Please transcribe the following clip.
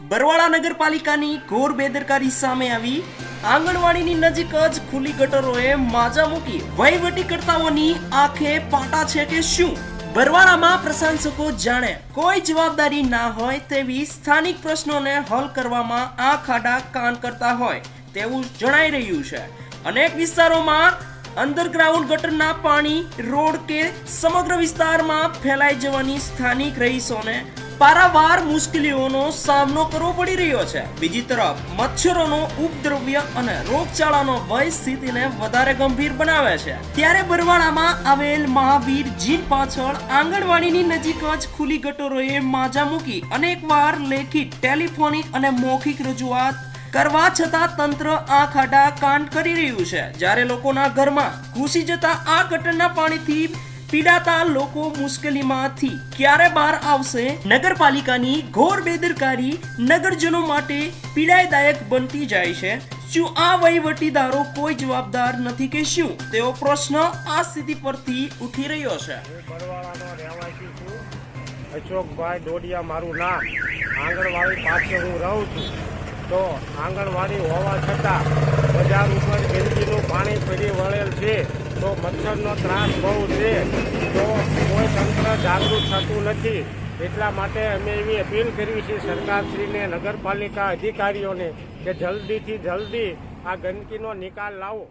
બરવાળા નગરપાલિકાની ઘોર બેદરકારી સામે આવી। આંગણવાડીની નજીક જ ખુલ્લી ગટરોએ માજા મૂકી વહીવટીકર્તાઓની આંખે પાટા છે કે શું? બરવાળામાં પ્રશંસકો જાણે કોઈ જવાબદારી ના હોય તેવી સ્થાનિક પ્રશ્નોને હલ કરવામાં આંખ આડા કાન કરતા હોય તેવું જણાઈ રહ્યું છે। અનેક વિસ્તારોમાં અંડરગ્રાઉન્ડ ગટરના પાણી રોડ કે સમગ્ર વિસ્તારમાં ફેલાઈ જવાની સ્થાનિક રહીશોને પારાવાર મુશ્કેલીઓનો સામનો કરવો પડી રહ્યો છે। બીજી તરફ મચ્છરોનો ઉપદ્રવ્ય અને રોગચાળાનો ભય સ્થિતિને વધારે ગંભીર બનાવે છે। ત્યારે બરવાળામાં આવેલ મહાવીર જીમ પાછળ આંગણવાડીની નજીક જ ખુલ્લી ગટરોએ માજા મૂકી અનેકવાર લેખિત ટેલિફોનિક અને મૌખિક રજૂઆત કરવા છતાં તંત્ર આંખ આડા કાન કરી રહ્યું છે। જ્યારે લોકોના ઘરમાં ઘૂસી જતા આ ગટરના પાણીથી પીડાતા લોકો મુશ્કેલીમાંથી ક્યારે બહાર આવશે? નગરપાલિકાની ઘોર બેદરકારી નગરજનો માટે પીડાદાયક બનતી જાય છે। શું આ વહીવટીદારો કોઈ જવાબદાર નથી કે શું? તેવો પ્રશ્ન આ સ્થિતિ પરથી ઉઠી રહ્યો છે। બરવાળાનો રહેવાસી છું, અશોકભાઈ ડોડિયા મારું નામ। આંગણવાડી પાસે હું રહું છું। તો આંગણવાડી હોવા છતાં બજાર ઉપર ગંદકીનું પાણી ફરી વળેલ છે, તો મચ્છરનો ત્રાસ બહુ છે, તો કોઈ તંત્ર જાગૃત થતું નથી। એટલા માટે અમે એવી અપીલ કરવી છે સરકારશ્રીને, નગરપાલિકા અધિકારીઓને કે જલ્દીથી જલ્દી આ ગંદકીનો નિકાલ લાવો।